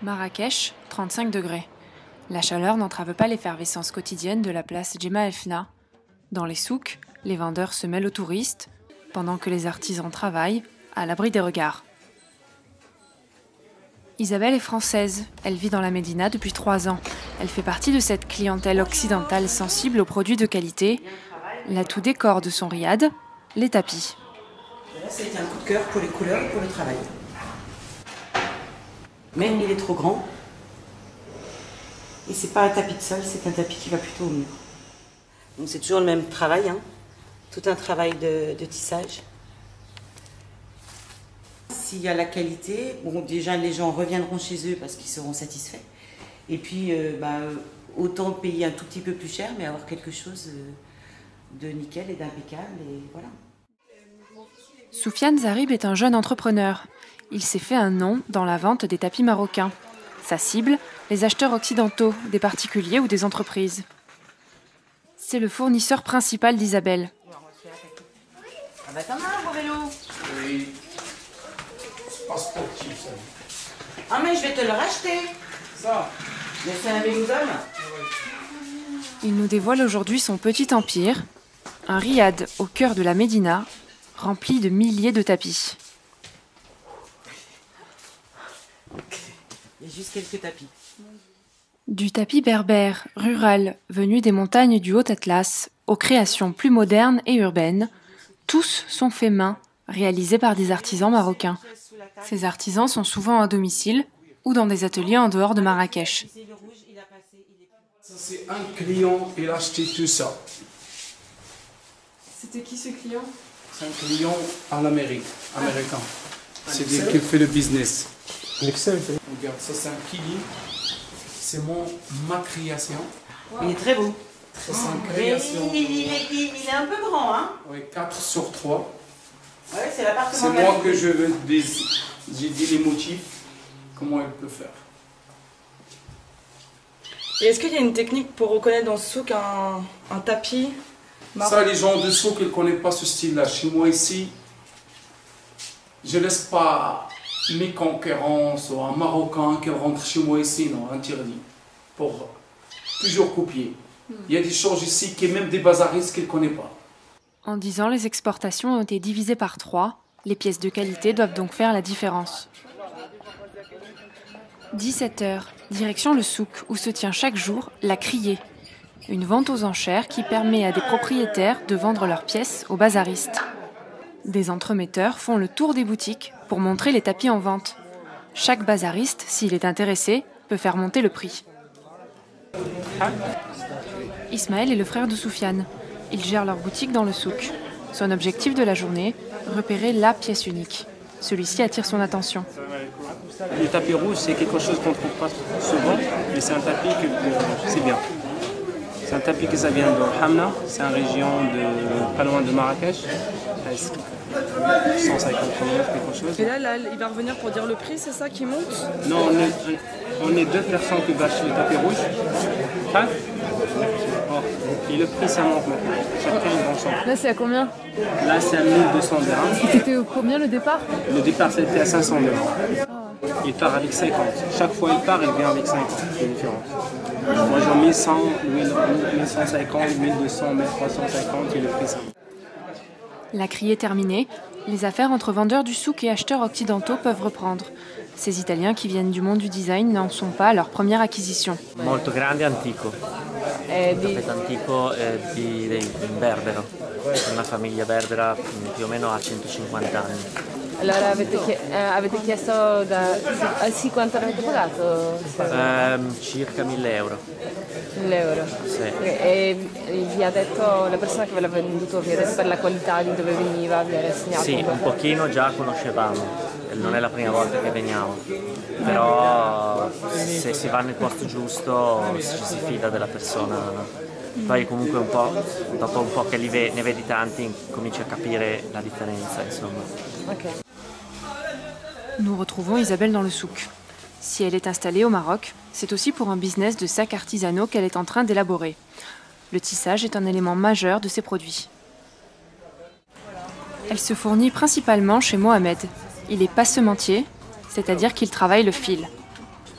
Marrakech, 35 degrés. La chaleur n'entrave pas l'effervescence quotidienne de la place Djema El Fna. Dans les souks, les vendeurs se mêlent aux touristes, pendant que les artisans travaillent, à l'abri des regards. Isabelle est française, elle vit dans la Médina depuis 3 ans. Elle fait partie de cette clientèle occidentale sensible aux produits de qualité. L'atout décor de son riad, les tapis. Là, ça a été un coup de cœur pour les couleurs et pour le travail. Mais il est trop grand. Et c'est pas un tapis de sol, c'est un tapis qui va plutôt au mur. Donc c'est toujours le même travail, hein. Tout un travail de tissage. S'il y a la qualité, bon, déjà les gens reviendront chez eux parce qu'ils seront satisfaits. Et puis autant payer un tout petit peu plus cher, mais avoir quelque chose de nickel et d'impeccable. Et voilà. Soufiane Zarib est un jeune entrepreneur. Il s'est fait un nom dans la vente des tapis marocains. Sa cible, les acheteurs occidentaux, des particuliers ou des entreprises. C'est le fournisseur principal d'Isabelle. Ah bah t'en as un beau vélo. Oui. C'est pas sportif ça. Ah mais je vais te le racheter. Ça. Mais c'est un vélo d'homme. Il nous dévoile aujourd'hui son petit empire, un riad au cœur de la Médina, rempli de milliers de tapis. Il y a juste quelques tapis. Du tapis berbère, rural, venu des montagnes du Haut-Atlas, aux créations plus modernes et urbaines, tous sont faits main, réalisés par des artisans marocains. Ces artisans sont souvent à domicile ou dans des ateliers en dehors de Marrakech. Ça, c'est un client, il a acheté tout ça. C'était qui ce client? C'est un client en Amérique, américain. C'est-à-dire qu'il fait le business. Regarde, ça c'est un kili. C'est ma création. Il est très beau. Ça c'est une Mais création. il est un peu grand, hein. Oui, 4 sur 3. Ouais, c'est l'appartement. C'est moi que je veux j'ai dit les motifs, comment elle peut faire. Et est-ce qu'il y a une technique pour reconnaître dans ce souk un tapis marron? Ça, les gens de souk, ils ne connaissent pas ce style-là. Chez moi ici, je ne laisse pas mes concurrents ou un Marocain qui rentre chez moi ici, non, interdit. Pour toujours copier. Il y a des choses ici qui même des bazaristes qu'ils ne connaissent pas. En 10 ans, les exportations ont été divisées par 3. Les pièces de qualité doivent donc faire la différence. 17h, direction le souk, où se tient chaque jour la criée. Une vente aux enchères qui permet à des propriétaires de vendre leurs pièces aux bazaristes. Des entremetteurs font le tour des boutiques pour montrer les tapis en vente. Chaque bazariste, s'il est intéressé, peut faire monter le prix. Ismaël est le frère de Soufiane. Il gère leur boutique dans le souk. Son objectif de la journée, repérer la pièce unique. Celui-ci attire son attention. Le tapis rouge, c'est quelque chose qu'on ne trouve pas souvent, mais c'est un tapis que c'est bien. C'est un tapis que ça vient de Hamna, c'est une région pas loin de Marrakech. 150 km, quelque chose. Et là, il va revenir pour dire le prix, c'est ça qui monte? Non, on est 2 personnes qui achètent le tapis rouge. Hein? Et le prix, ça monte maintenant. Chacun est dans son. Là, c'est à combien? Là, c'est à 1200 dirhams. C'était combien le départ? Le départ, c'était à 500 dirhams. Il part avec 50. Chaque fois, il part, il vient avec 50. C'est différent. Moi, j'en 1100, 1150, 1200, 1350 et le prix, ça monte. La criée terminée, les affaires entre vendeurs du souk et acheteurs occidentaux peuvent reprendre. Ces Italiens qui viennent du monde du design n'en sont pas à leur première acquisition. Molto grande e antico. Tappeto antico di berbero. Una famiglia berbera più o meno ha 150 anni. Allora avete chiesto sì, quanto avete pagato? Circa 1000 euro. 1000 euro? Sì. E vi ha detto, la persona che ve l'ha venduto, vi ha detto per la qualità di dove veniva, vi ha rassegnato? Sì, un pochino già conoscevamo. Non è la prima volta che veniamo, però se si va nel posto giusto ci si fida della persona. Poi comunque dopo un po' che ne vedi tanti, cominci a capire la differenza, insomma. Okay. Nous retrouvons Isabelle dans le souk. Si elle est installée au Maroc, c'est aussi pour un business de sacs artisanaux qu'elle est en train d'élaborer. Le tissage est un élément majeur de ses produits. Elle se fournit principalement chez Mohamed. Il est passementier, c'est-à-dire qu'il travaille le fil.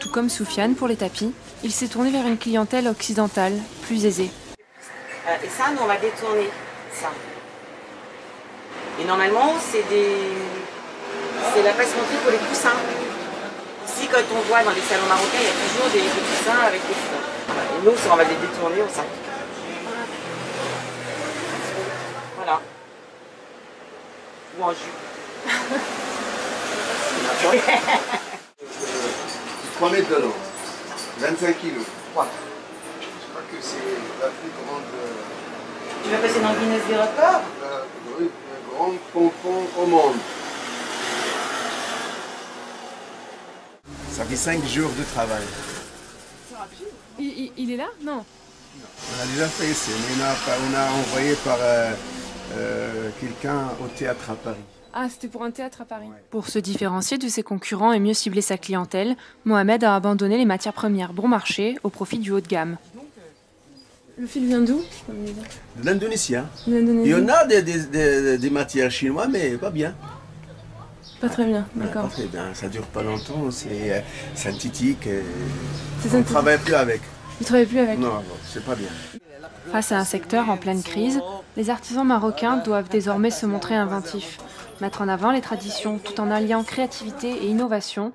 Tout comme Soufiane pour les tapis, il s'est tourné vers une clientèle occidentale, plus aisée. Et ça, nous, on va détourner ça. Et normalement, c'est la passe-montée pour les coussins. Ici, quand on voit dans les salons marocains, il y a toujours des coussins avec des fonds. Et nous, on va les détourner au sac. Voilà. Ou en jus. 3 mètres de long, 25 kilos. Ouais. Je crois que c'est la plus grande. Tu veux passer dans le Guinness des records? La plus grande pompon au monde. Ça fait 5 jours de travail. Il est là? Non. On a déjà fait ici, mais on a envoyé par quelqu'un au théâtre à Paris. Ah, c'était pour un théâtre à Paris. Ouais. Pour se différencier de ses concurrents et mieux cibler sa clientèle, Mohamed a abandonné les matières premières bon marché au profit du haut de gamme. Le fil vient d'où? De l'Indonésie. Il y en a des matières chinoises, mais pas bien. Pas très bien, d'accord. Pas très bien, ça dure pas longtemps, c'est synthétique. On ne travaille plus avec. Vous ne travaillez plus avec? Non, c'est pas bien. Face à un secteur en pleine crise, les artisans marocains doivent désormais se montrer inventifs, mettre en avant les traditions tout en alliant créativité et innovation,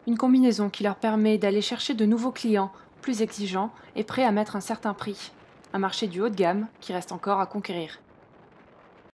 une combinaison qui leur permet d'aller chercher de nouveaux clients, plus exigeants et prêts à mettre un certain prix. Un marché du haut de gamme qui reste encore à conquérir.